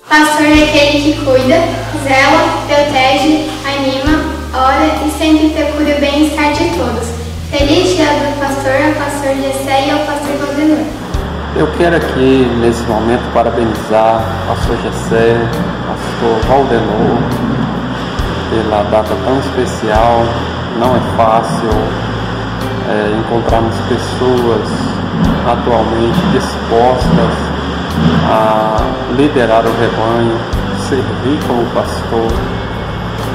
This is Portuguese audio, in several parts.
Pastor é aquele que cuida, zela, protege, anima, ora e sempre procura o bem-estar de todos. Feliz dia do pastor, ao pastor Gessé e ao pastor Valdenor. Eu quero aqui, nesse momento, parabenizar o pastor Gessé, o pastor Valdenor, pela data tão especial. Não é fácil encontrarmos pessoas atualmente dispostas a liderar o rebanho, servir como pastor.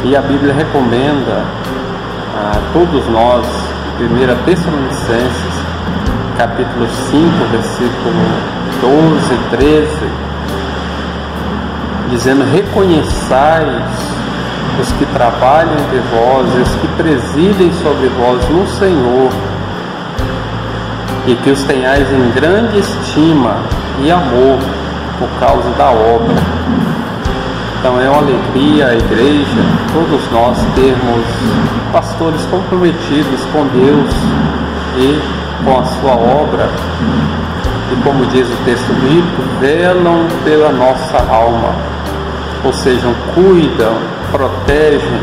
E a Bíblia recomenda a todos nós, 1 Tessalonicenses, capítulo 5, versículo 12, 13, dizendo: reconheçais os que trabalham entre vós e os que presidem sobre vós no Senhor, e que os tenhais em grande estima e amor por causa da obra. Então é uma alegria a igreja, todos nós termos pastores comprometidos com Deus e com a sua obra, e como diz o texto bíblico, velam pela nossa alma, ou seja, cuidam, protegem,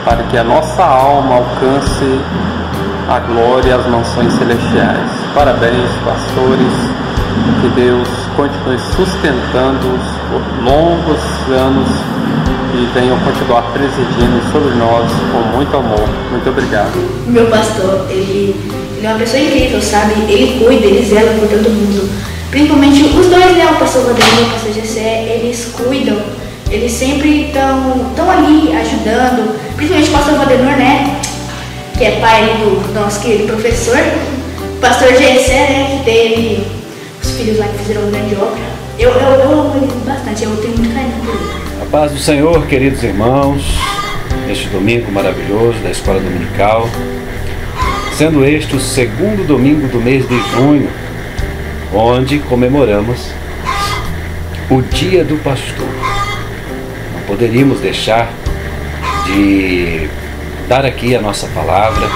para que a nossa alma alcance a glória e as mansões celestiais. Parabéns, pastores, que Deus continue sustentando-os por longos anos e venham continuar presidindo sobre nós com muito amor. Muito obrigado. Meu pastor, ele é uma pessoa incrível, sabe? Ele cuida, ele zela por todo mundo. Principalmente os dois, né? O pastor Valdenor e o pastor Gessé, eles cuidam. Eles sempre estão ali ajudando. Principalmente o pastor Valdenor, né? Que é pai do nosso querido professor. O pastor Gessé, né? Que teve os filhos lá que fizeram uma grande obra. Eu amo ele bastante, eu tenho muito carinho por ele. A paz do Senhor, queridos irmãos, neste domingo maravilhoso da Escola Dominical, sendo este o segundo domingo do mês de junho, onde comemoramos o Dia do Pastor. Não poderíamos deixar de dar aqui a nossa palavra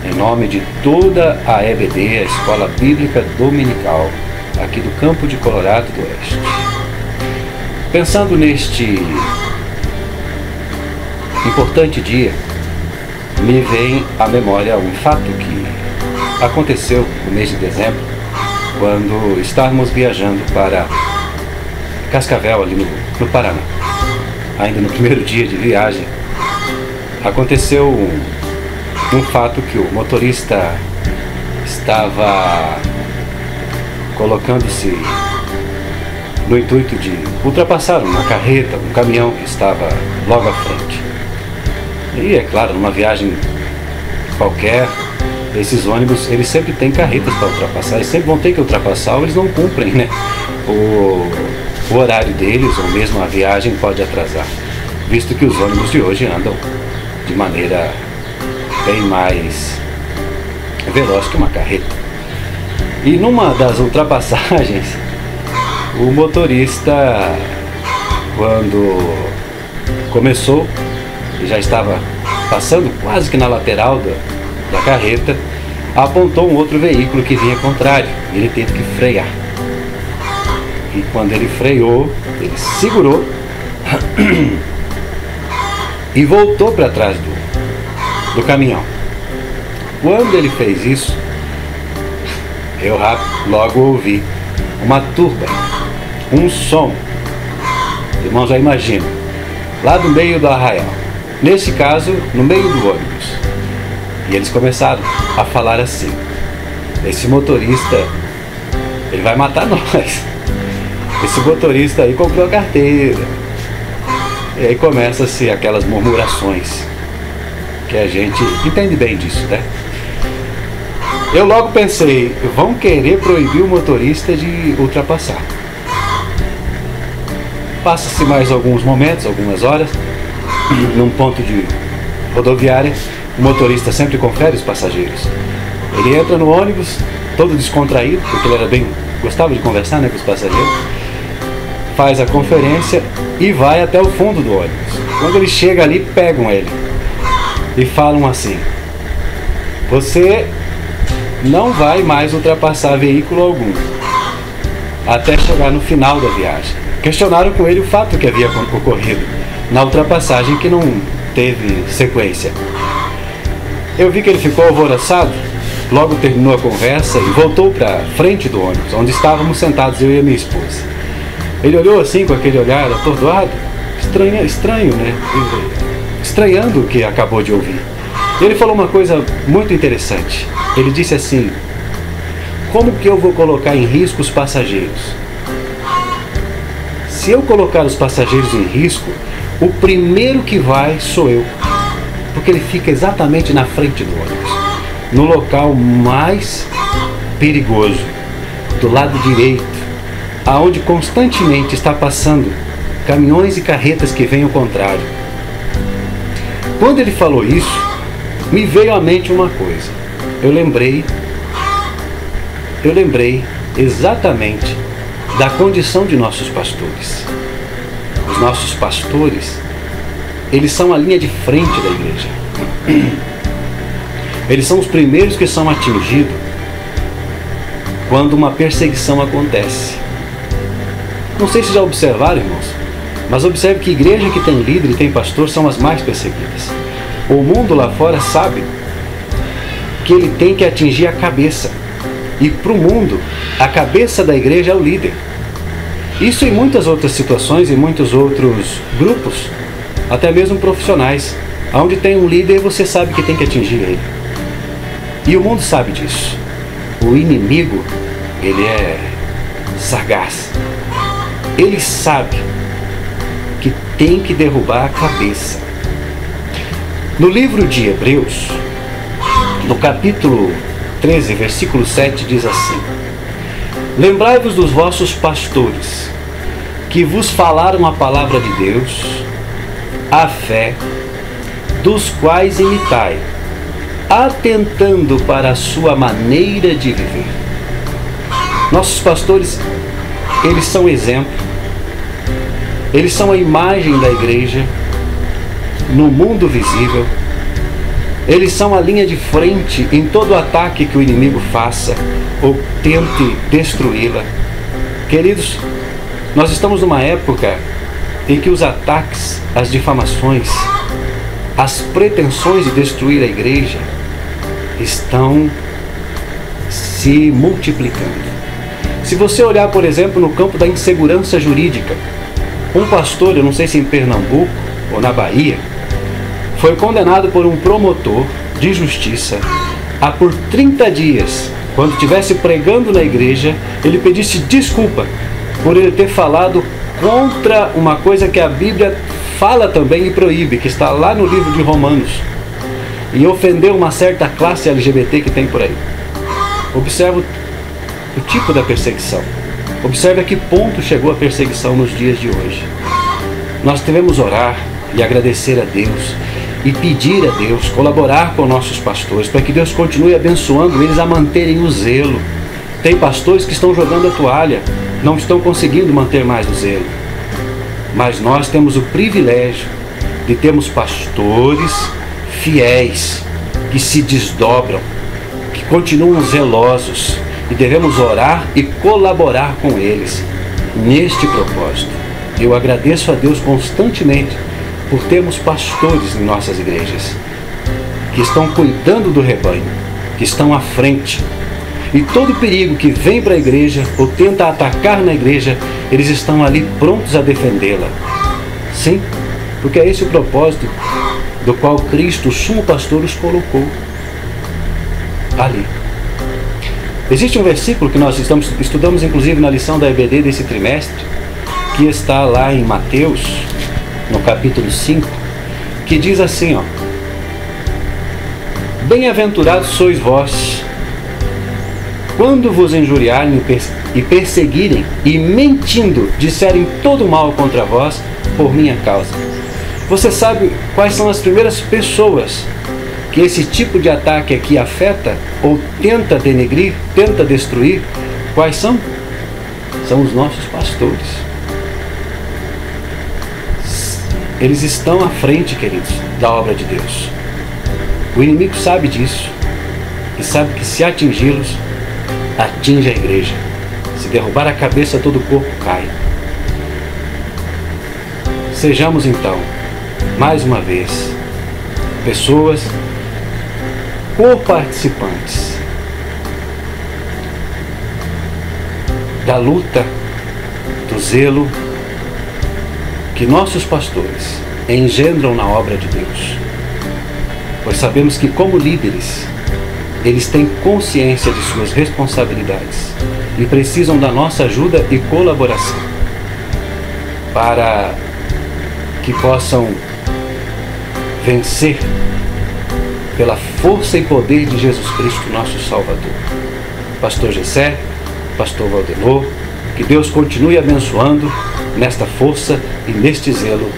em nome de toda a EBD, a Escola Bíblica Dominical, aqui do Campo de Colorado do Oeste. Pensando neste importante dia, me vem à memória um fato que aconteceu no mês de dezembro, quando estávamos viajando para Cascavel, ali no Paraná. Ainda no primeiro dia de viagem, aconteceu um fato que o motorista estava colocando-se no intuito de ultrapassar uma carreta, um caminhão que estava logo à frente. E é claro, numa viagem qualquer, esses ônibus, eles sempre têm carretas para ultrapassar, e sempre vão ter que ultrapassar, ou eles não cumprem, né, o horário deles, ou mesmo a viagem pode atrasar, visto que os ônibus de hoje andam de maneira bem mais veloz que uma carreta. E numa das ultrapassagens, o motorista, quando começou e já estava passando quase que na lateral da carreta, apontou um outro veículo que vinha contrário. Ele teve que frear. E quando ele freou, ele segurou e voltou para trás do caminhão. Quando ele fez isso, eu logo ouvi uma turba, um som. Irmãos, já imaginam, lá do meio do arraial, nesse caso, no meio do ônibus. E eles começaram a falar assim: esse motorista, ele vai matar nós. Esse motorista aí comprou a carteira. E aí começa-se aquelas murmurações, que a gente entende bem disso, né? Eu logo pensei, vão querer proibir o motorista de ultrapassar. Passa-se mais alguns momentos, algumas horas, num ponto de rodoviária, o motorista sempre confere os passageiros. Ele entra no ônibus, todo descontraído, porque ele gostava de conversar, né, com os passageiros, faz a conferência e vai até o fundo do ônibus. Quando ele chega ali, pegam ele e falam assim: você não vai mais ultrapassar veículo algum até chegar no final da viagem. questionaram com ele o fato que havia ocorrido na ultrapassagem, que não teve sequência. Eu vi que ele ficou alvoroçado, logo terminou a conversa e voltou para a frente do ônibus, onde estávamos sentados eu e a minha esposa. Ele olhou assim com aquele olhar atordoado, estranho, né? Estranhando o que acabou de ouvir. Ele falou uma coisa muito interessante. Ele disse assim: como que eu vou colocar em risco os passageiros? Se eu colocar os passageiros em risco, o primeiro que vai sou eu. Porque ele fica exatamente na frente do ônibus, no local mais perigoso, do lado direito, aonde constantemente está passando caminhões e carretas que vêm ao contrário. Quando ele falou isso, me veio à mente uma coisa. Eu lembrei exatamente da condição de nossos pastores. Os nossos pastores, eles são a linha de frente da igreja. Eles são os primeiros que são atingidos quando uma perseguição acontece. Não sei se já observaram, irmãos, mas observe que igreja que tem líder e tem pastor são as mais perseguidas. O mundo lá fora sabe que ele tem que atingir a cabeça. E para o mundo, a cabeça da igreja é o líder. Isso em muitas outras situações, em muitos outros grupos, até mesmo profissionais. Onde tem um líder, você sabe que tem que atingir ele. E o mundo sabe disso. O inimigo, ele é sagaz. Ele sabe que tem que derrubar a cabeça. No livro de Hebreus, no capítulo 13, versículo 7, diz assim: lembrai-vos dos vossos pastores, que vos falaram a palavra de Deus, a fé, dos quais imitai, atentando para a sua maneira de viver. Nossos pastores, eles são exemplo, eles são a imagem da igreja no mundo visível. Eles são a linha de frente em todo ataque que o inimigo faça ou tente destruí-la. Queridos, nós estamos numa época em que os ataques, as difamações, as pretensões de destruir a igreja estão se multiplicando. Se você olhar, por exemplo, no campo da insegurança jurídica, um pastor, eu não sei se em Pernambuco ou na Bahia, foi condenado por um promotor de justiça a por 30 dias, quando estivesse pregando na igreja, ele pedisse desculpa por ele ter falado contra uma coisa que a Bíblia fala também e proíbe, que está lá no livro de Romanos, e ofendeu uma certa classe LGBT que tem por aí. Observe o tipo da perseguição. Observe a que ponto chegou a perseguição nos dias de hoje. Nós devemos orar e agradecer a Deus e pedir a Deus, colaborar com nossos pastores, para que Deus continue abençoando eles a manterem o zelo. Tem pastores que estão jogando a toalha, não estão conseguindo manter mais o zelo. Mas nós temos o privilégio de termos pastores fiéis, que se desdobram, que continuam zelosos, e devemos orar e colaborar com eles neste propósito. Eu agradeço a Deus constantemente por termos pastores em nossas igrejas, que estão cuidando do rebanho, que estão à frente. E todo perigo que vem para a igreja ou tenta atacar na igreja, eles estão ali prontos a defendê-la. Sim, porque é esse o propósito do qual Cristo, o sumo pastor, os colocou ali. Existe um versículo que nós estudamos inclusive na lição da EBD desse trimestre, que está lá em Mateus, no capítulo 5, que diz assim, ó: bem-aventurados sois vós, quando vos injuriarem e perseguirem, e mentindo disserem todo mal contra vós por minha causa. Você sabe quais são as primeiras pessoas que esse tipo de ataque aqui afeta ou tenta denegrir, tenta destruir? Quais são? São os nossos pastores. Eles estão à frente, queridos, da obra de Deus. O inimigo sabe disso e sabe que se atingi-los, atinge a igreja. Se derrubar a cabeça, todo o corpo cai. Sejamos então, mais uma vez, pessoas co-participantes da luta, do zelo que nossos pastores engendram na obra de Deus. Pois sabemos que, como líderes, eles têm consciência de suas responsabilidades e precisam da nossa ajuda e colaboração para que possam vencer pela força e poder de Jesus Cristo, nosso Salvador. Pastor Gessé, Pastor Valdenor, que Deus continue abençoando nesta força e neste zelo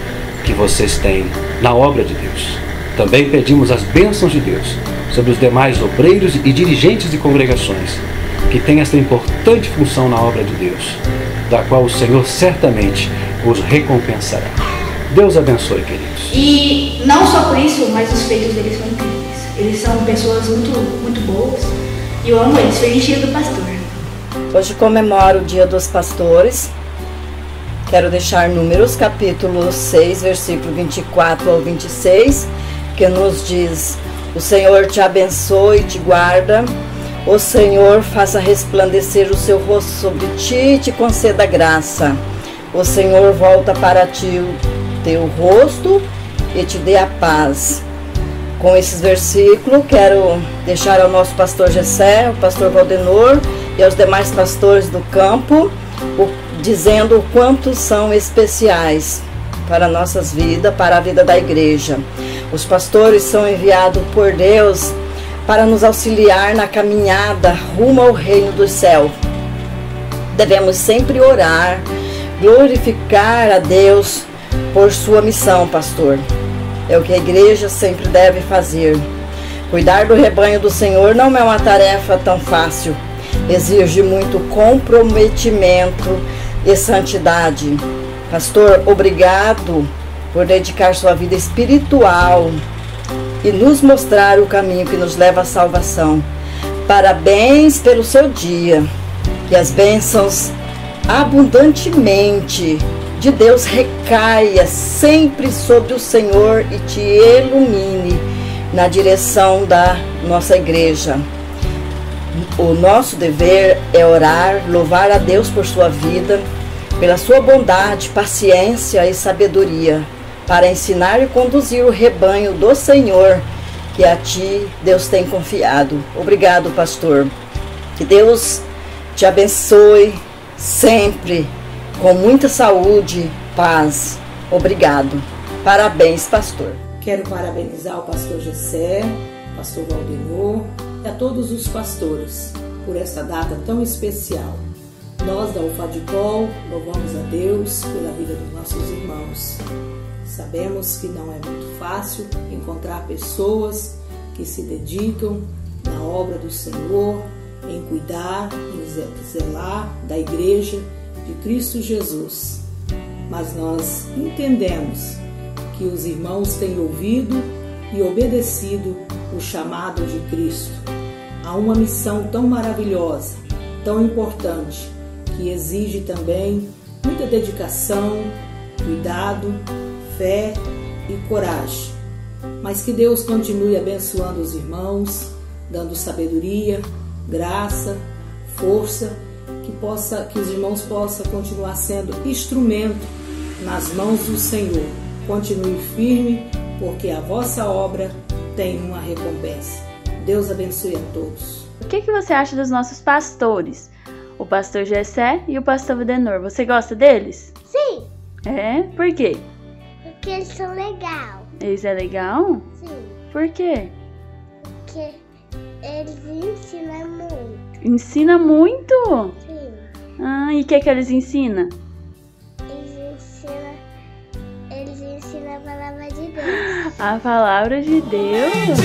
que vocês têm na obra de Deus. Também pedimos as bênçãos de Deus sobre os demais obreiros e dirigentes de congregações que têm esta importante função na obra de Deus, da qual o Senhor certamente os recompensará. Deus abençoe, queridos. E não só por isso, mas os feitos deles são incríveis. Eles são pessoas muito boas e eu amo eles. Feliz dia do pastor. Hoje comemoro o Dia dos Pastores. Quero deixar Números capítulo 6, versículo 24 ao 26, que nos diz: o Senhor te abençoe e te guarda, o Senhor faça resplandecer o seu rosto sobre ti e te conceda graça, o Senhor volta para ti o teu rosto e te dê a paz. Com esses versículos, quero deixar ao nosso pastor Gessé, o pastor Valdenor e aos demais pastores do campo, dizendo o quanto são especiais para nossas vidas, para a vida da igreja. Os pastores são enviados por Deus para nos auxiliar na caminhada rumo ao reino do céu. Devemos sempre orar, glorificar a Deus por sua missão, pastor. É o que a igreja sempre deve fazer. Cuidar do rebanho do Senhor não é uma tarefa tão fácil. Exige muito comprometimento e santidade. Pastor, obrigado por dedicar sua vida espiritual e nos mostrar o caminho que nos leva à salvação. Parabéns pelo seu dia. Que as bênçãos abundantemente de Deus recaia sempre sobre o Senhor e te ilumine na direção da nossa igreja. O nosso dever é orar, louvar a Deus por sua vida, pela sua bondade, paciência e sabedoria, para ensinar e conduzir o rebanho do Senhor que a ti Deus tem confiado. Obrigado, pastor. Que Deus te abençoe sempre, com muita saúde, paz. Obrigado. Parabéns, pastor. Quero parabenizar o pastor Gessé, o pastor Valdenor e a todos os pastores por essa data tão especial. Nós da UFADCOL louvamos a Deus pela vida dos nossos irmãos. Sabemos que não é muito fácil encontrar pessoas que se dedicam na obra do Senhor, em cuidar, em zelar da igreja de Cristo Jesus. Mas nós entendemos que os irmãos têm ouvido e obedecido o chamado de Cristo a uma missão tão maravilhosa, tão importante, que exige também muita dedicação, cuidado, fé e coragem. Mas que Deus continue abençoando os irmãos, dando sabedoria, graça, força, que os irmãos possam continuar sendo instrumento nas mãos do Senhor. Continue firme, porque a vossa obra tem uma recompensa. Deus abençoe a todos. O que você acha dos nossos pastores? O pastor Gessé e o pastor Valdenor. Você gosta deles? Sim. É? Por quê? Porque eles são legais. Eles é legal? Sim. Por quê? Porque eles ensinam muito. Ensina muito? Sim. Ah, e o que eles ensinam? Eles ensinam a palavra de Deus. A palavra de Deus?